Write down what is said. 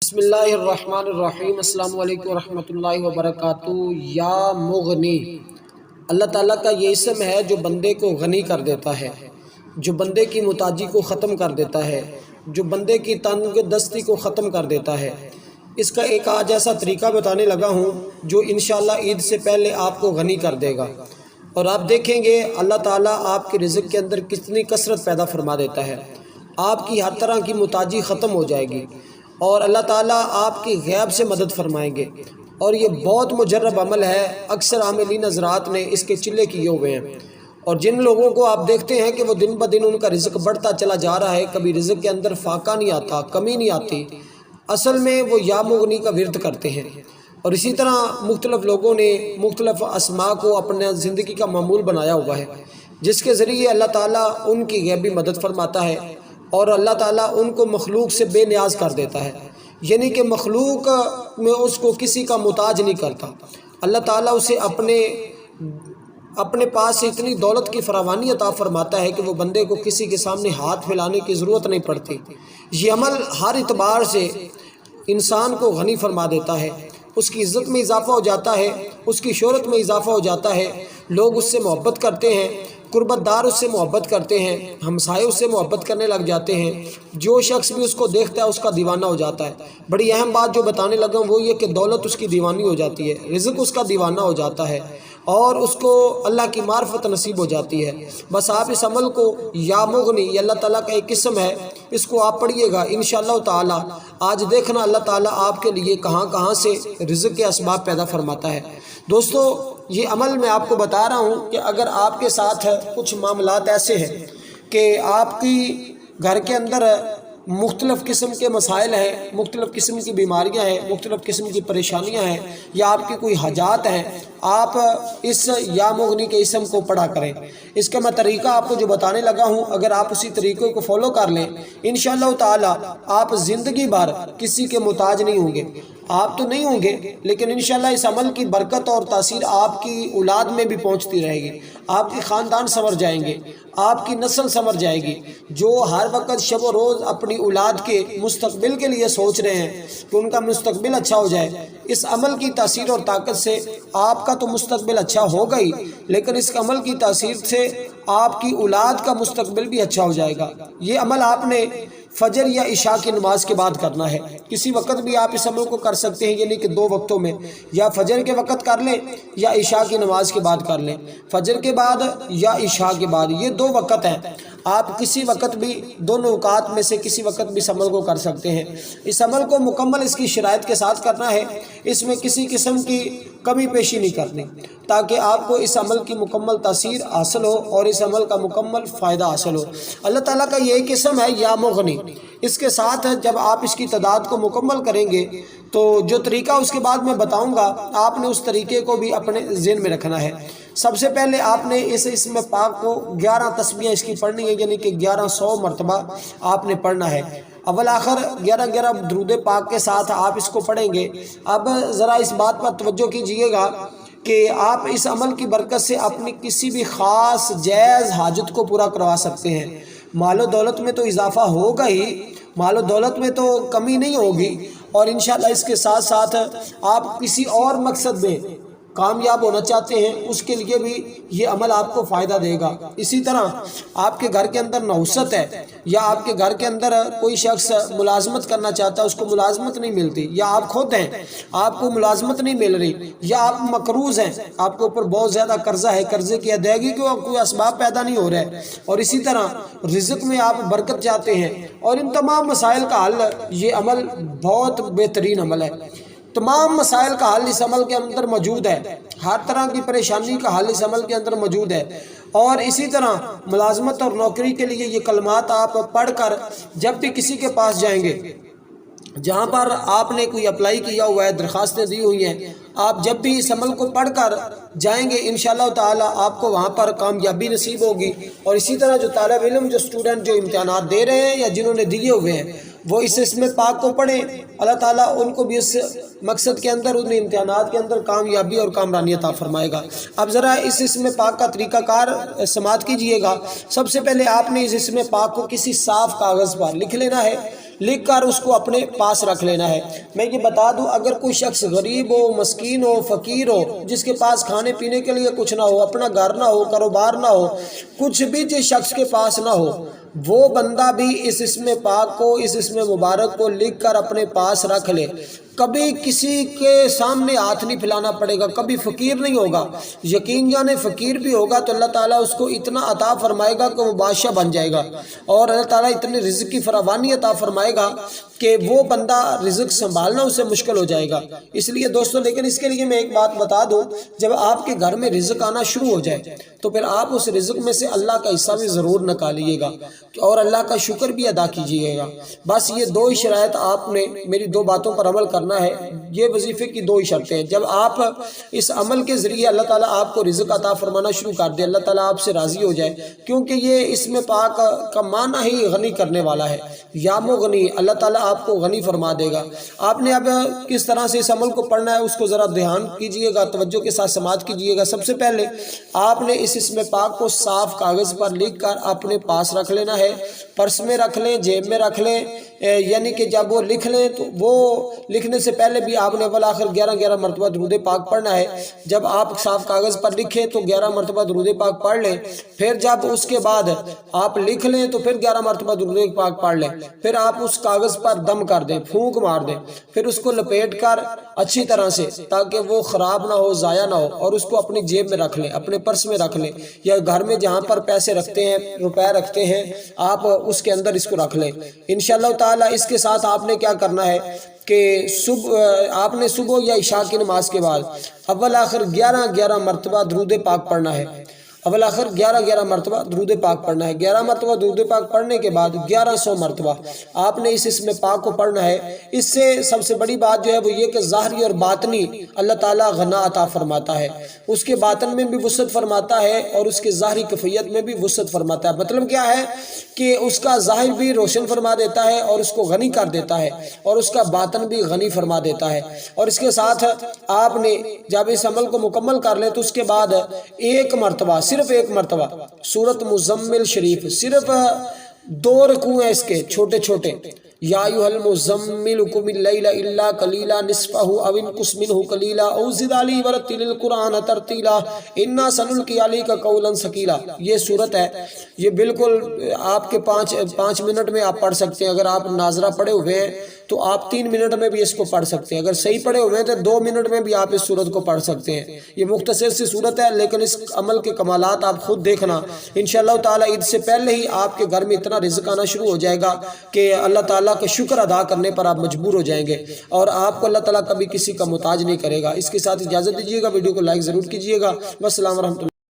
بسم اللہ الرحمن الرحیم۔ السلام علیکم ورحمۃ اللہ وبرکاتہ۔ یا مغنی، اللہ تعالیٰ کا یہ اسم ہے جو بندے کو غنی کر دیتا ہے، جو بندے کی محتاجی کو ختم کر دیتا ہے، جو بندے کی تنگ دستی کو ختم کر دیتا ہے۔ اس کا ایک آج ایسا طریقہ بتانے لگا ہوں جو انشاءاللہ عید سے پہلے آپ کو غنی کر دے گا، اور آپ دیکھیں گے اللہ تعالیٰ آپ کے رزق کے اندر کتنی کثرت پیدا فرما دیتا ہے۔ آپ کی ہر طرح کی محتاجی ختم ہو جائے گی، اور اللہ تعالیٰ آپ کی غیب سے مدد فرمائیں گے۔ اور یہ بہت مجرب عمل ہے، اکثر عاملین حضرات نے اس کے چلے کیے ہوئے ہیں، اور جن لوگوں کو آپ دیکھتے ہیں کہ وہ دن بدن ان کا رزق بڑھتا چلا جا رہا ہے، کبھی رزق کے اندر فاقہ نہیں آتا، کمی نہیں آتی، اصل میں وہ یا مغنی کا ورد کرتے ہیں۔ اور اسی طرح مختلف لوگوں نے مختلف اسماء کو اپنے زندگی کا معمول بنایا ہوا ہے، جس کے ذریعے اللہ تعالیٰ ان کی غیبی مدد فرماتا ہے، اور اللہ تعالیٰ ان کو مخلوق سے بے نیاز کر دیتا ہے، یعنی کہ مخلوق میں اس کو کسی کا محتاج نہیں کرتا۔ اللہ تعالیٰ اسے اپنے پاس سے اتنی دولت کی فراوانی عطا فرماتا ہے کہ وہ بندے کو کسی کے سامنے ہاتھ پھیلانے کی ضرورت نہیں پڑتی۔ یہ عمل ہر اعتبار سے انسان کو غنی فرما دیتا ہے، اس کی عزت میں اضافہ ہو جاتا ہے، اس کی شہرت میں اضافہ ہو جاتا ہے، لوگ اس سے محبت کرتے ہیں، قربت دار اس سے محبت کرتے ہیں، ہمسائے اس سے محبت کرنے لگ جاتے ہیں، جو شخص بھی اس کو دیکھتا ہے اس کا دیوانہ ہو جاتا ہے۔ بڑی اہم بات جو بتانے لگا ہوں وہ یہ کہ دولت اس کی دیوانی ہو جاتی ہے، رزق اس کا دیوانہ ہو جاتا ہے، اور اس کو اللہ کی معرفت نصیب ہو جاتی ہے۔ بس آپ اس عمل کو یا مغنی، یہ اللہ تعالیٰ کا ایک قسم ہے، اس کو آپ پڑھیے گا انشاءاللہ تعالیٰ۔ آج دیکھنا اللہ تعالیٰ آپ کے لیے کہاں کہاں سے رزق کے اسباب پیدا فرماتا ہے۔ دوستو، یہ عمل میں آپ کو بتا رہا ہوں کہ اگر آپ کے ساتھ کچھ معاملات ایسے ہیں کہ آپ کی گھر کے اندر مختلف قسم کے مسائل ہیں، مختلف قسم کی بیماریاں ہیں، مختلف قسم کی پریشانیاں ہیں، یا آپ کی کوئی حاجات ہیں، آپ اس یا مغنی کے اسم کو پڑھا کریں۔ اس کا میں طریقہ آپ کو جو بتانے لگا ہوں، اگر آپ اسی طریقے کو فالو کر لیں انشاءاللہ تعالی آپ زندگی بھر کسی کے محتاج نہیں ہوں گے۔ آپ تو نہیں ہوں گے، لیکن انشاءاللہ اس عمل کی برکت اور تاثیر آپ کی اولاد میں بھی پہنچتی رہے گی، آپ کی خاندان سنور جائیں گے، آپ کی نسل سنور جائے گی۔ جو ہر وقت شب و روز اپنی اولاد کے مستقبل کے لیے سوچ رہے ہیں کہ ان کا مستقبل اچھا ہو جائے، اس عمل کی تاثیر اور طاقت سے آپ کا تو مستقبل اچھا ہوگا ہی، لیکن اس عمل کی تاثیر سے آپ کی اولاد کا مستقبل بھی اچھا ہو جائے گا۔ یہ عمل آپ نے فجر یا عشاء کی نماز کے بعد کرنا ہے، کسی وقت بھی آپ اس عمل کو کر سکتے ہیں، یعنی کہ دو وقتوں میں، یا فجر کے وقت کر لیں یا عشاء کی نماز کے بعد کر لیں، فجر کے بعد یا عشاء کے بعد، یہ دو وقت ہیں، آپ کسی وقت بھی دونوں اوقات میں سے کسی وقت بھی اس عمل کو کر سکتے ہیں۔ اس عمل کو مکمل اس کی شرائط کے ساتھ کرنا ہے، اس میں کسی قسم کی کمی پیشی نہیں کرنی، تاکہ آپ کو اس عمل کی مکمل تاثیر حاصل ہو اور اس عمل کا مکمل فائدہ حاصل ہو۔ اللہ تعالیٰ کا یہ قسم ہے یا مغنی، اس کے ساتھ جب آپ اس کی تعداد کو مکمل کریں گے تو جو طریقہ اس کے بعد میں بتاؤں گا، آپ نے اس طریقے کو بھی اپنے ذہن میں رکھنا ہے۔ سب سے پہلے آپ نے اس اسم پاک کو 11 تسبیحیں اس کی پڑھنی ہے، یعنی کہ 1100 مرتبہ آپ نے پڑھنا ہے۔ اول آخر 11 درود پاک کے ساتھ آپ اس کو پڑھیں گے۔ اب ذرا اس بات پر توجہ کیجئے گا کہ آپ اس عمل کی برکت سے اپنی کسی بھی خاص جائز حاجت کو پورا کروا سکتے ہیں۔ مال و دولت میں تو اضافہ ہوگا ہی، مال و دولت میں تو کمی نہیں ہوگی، اور انشاءاللہ اس کے ساتھ ساتھ آپ کسی اور مقصد میں کامیاب ہونا چاہتے ہیں، اس کے لیے بھی یہ عمل آپ کو فائدہ دے گا۔ اسی طرح آپ کے گھر کے اندر نحوست ہے، یا آپ کے گھر کے اندر کوئی شخص ملازمت کرنا چاہتا ہے، اس کو ملازمت نہیں ملتی، یا آپ خود ہیں آپ کو ملازمت نہیں مل رہی، یا آپ مقروض ہیں، آپ کے اوپر بہت زیادہ قرضہ ہے، قرضے کی ادائیگی کے کوئی اسباب پیدا نہیں ہو رہا ہے، اور اسی طرح رزق میں آپ برکت چاہتے ہیں، اور ان تمام مسائل کا حل یہ عمل بہت بہترین عمل ہے۔ تمام مسائل کا حل اس عمل کے اندر موجود ہے، ہر طرح کی پریشانی کا حل اس عمل کے اندر موجود ہے۔ اور اسی طرح ملازمت اور نوکری کے لیے یہ کلمات آپ پڑھ کر جب بھی کسی کے پاس جائیں گے، جہاں پر آپ نے کوئی اپلائی کیا ہوا ہے، درخواستیں دی ہوئی ہیں، آپ جب بھی اس عمل کو پڑھ کر جائیں گے انشاءاللہ تعالی آپ کو وہاں پر کامیابی نصیب ہوگی۔ اور اسی طرح جو طالب علم، جو اسٹوڈنٹ جو امتحانات دے رہے ہیں یا جنہوں نے دیے ہوئے ہیں، وہ اس اسم پاک کو پڑھیں، اللہ تعالیٰ ان کو بھی اس مقصد کے اندر، ان امتحانات کے اندر کامیابی اور کامرانی عطا فرمائے گا۔ اب ذرا اس اسم پاک کا طریقہ کار سماعت کیجئے گا۔ سب سے پہلے آپ نے اس اسم پاک کو کسی صاف کاغذ پر لکھ لینا ہے، لکھ کر اس کو اپنے پاس رکھ لینا ہے۔ میں یہ بتا دوں اگر کوئی شخص غریب ہو، مسکین ہو، فقیر ہو، جس کے پاس کھانے پینے کے لیے کچھ نہ ہو، اپنا گھر نہ ہو، کاروبار نہ ہو، کچھ بھی جس شخص کے پاس نہ ہو، وہ بندہ بھی اس اسم پاک کو، اس اسم مبارک کو لکھ کر اپنے پاس رکھ لے۔ کبھی کسی کے سامنے ہاتھ نہیں پھیلانا پڑے گا، کبھی فقیر نہیں ہوگا۔ یقین جانے فقیر بھی ہوگا تو اللہ تعالیٰ اس کو اتنا عطا فرمائے گا کہ وہ بادشاہ بن جائے گا، اور اللہ تعالیٰ اتنے رزق کی فراوانی عطا فرمائے گا کہ وہ بندہ رزق سنبھالنا اسے مشکل ہو جائے گا۔ اس لیے دوستو، لیکن اس کے لیے میں ایک بات بتا دوں، جب آپ کے گھر میں رزق آنا شروع ہو جائے تو پھر آپ اس رزق میں سے اللہ کا حصہ بھی ضرور نکالیے گا اور اللہ کا شکر بھی ادا کیجیے گا۔ بس یہ دو ہی شرائط آپ نے میری دو باتوں پر عمل کرنا ہے، یہ وظیفے کی دو ہی شرطیں ہیں۔ جب آپ اس عمل کے ذریعے اللہ تعالیٰ آپ کو رزق عطا فرمانا شروع کر دے، اللہ تعالیٰ آپ سے راضی ہو جائے، کیونکہ یہ اسم پاک کا معنی ہی غنی کرنے والا ہے، یام و غنی، اللہ تعالیٰ آپ کو غنی فرما دے گا۔ آپ نے اب کس طرح سے اس عمل کو پڑھنا ہے اس کو ذرا دھیان کیجئے گا، توجہ کے ساتھ سماعت کیجئے گا۔ سب سے پہلے آپ نے اس اسم پاک کو صاف کاغذ پر لکھ کر اپنے پاس رکھ لینا ہے، پرس میں رکھ لیں، جیب میں رکھ لیں، یعنی کہ جب وہ لکھ لیں تو وہ لکھنے سے پہلے بھی آپ نے اول آخر 11 مرتبہ درود پاک پڑھنا ہے۔ جب آپ صاف کاغذ پر لکھیں تو 11 مرتبہ درود پاک پڑھ لیں، پھر جب اس کے بعد آپ لکھ لیں تو پھر 11 مرتبہ درود پاک پڑھ لیں، پھر آپ اس کاغذ پر دم کر دیں، پھونک مار دیں، پھر اس کو لپیٹ کر اچھی طرح سے تاکہ وہ خراب نہ ہو، ضائع نہ ہو، اور اس کو اپنی جیب میں رکھ لیں، اپنے پرس میں رکھ لیں، یا گھر میں جہاں پر پیسے رکھتے ہیں، روپے رکھتے ہیں، آپ اس کے اندر اس کو رکھ لیں۔ انشاءاللہ تعالی اس کے ساتھ آپ نے کیا کرنا ہے کہ آپ نے صبح یا عشاء کی نماز کے بعد اول آخر 11 مرتبہ درود پاک پڑھنا ہے، اول آخر 11 مرتبہ درود پاک پڑھنا ہے۔ 11 مرتبہ درود پاک پڑھنے کے بعد 1100 مرتبہ آپ نے اس اسم پاک کو پڑھنا ہے۔ اس سے سب سے بڑی بات جو ہے وہ یہ کہ ظاہری اور باطنی اللہ تعالیٰ غنا عطا فرماتا ہے، اس کے باطن میں بھی وسعت فرماتا ہے اور اس کے ظاہری کیفیت میں بھی وسعت فرماتا ہے۔ مطلب کیا ہے کہ اس کا ظاہر بھی روشن فرما دیتا ہے اور اس کو غنی کر دیتا ہے، اور اس کا باطن بھی غنی فرما دیتا ہے۔ اور اس کے ساتھ آپ نے جب اس عمل کو مکمل کر لیں تو اس کے بعد ایک مرتبہ، صرف ایک مرتبہ سورۃ مزمل شریف، صرف 2 رکوع ہیں اس کے چھوٹے چھوٹے، یا ایھا المزمل قم اللیل الا قلیلا نصفہ او انقص منہ قلیلا او زد علیہ ورتل القرآن ترتیلا انا سنلقی علیک قولا ثقیلا۔ یہ صورت ہے، یہ بالکل آپ کے 5 منٹ میں آپ پڑھ سکتے ہیں۔ اگر آپ ناظرہ پڑھے ہوئے ہیں تو آپ 3 منٹ میں بھی اس کو پڑھ سکتے ہیں، اگر صحیح پڑھے ہوئے ہیں تو 2 منٹ میں بھی آپ اس صورت کو پڑھ سکتے ہیں۔ یہ مختصر سی صورت ہے، لیکن اس عمل کے کمالات آپ خود دیکھنا۔ انشاءاللہ تعالی عید سے پہلے ہی آپ کے گھر میں اتنا رزق آنا شروع ہو جائے گا کہ اللہ تعالیٰ کا شکر ادا کرنے پر آپ مجبور ہو جائیں گے، اور آپ کو اللہ تعالیٰ کبھی کسی کا محتاج نہیں کرے گا۔ اس کے ساتھ اجازت دیجیے گا، ویڈیو کو لائک ضرور کیجیے گا۔ والسلام ورحمۃ اللہ۔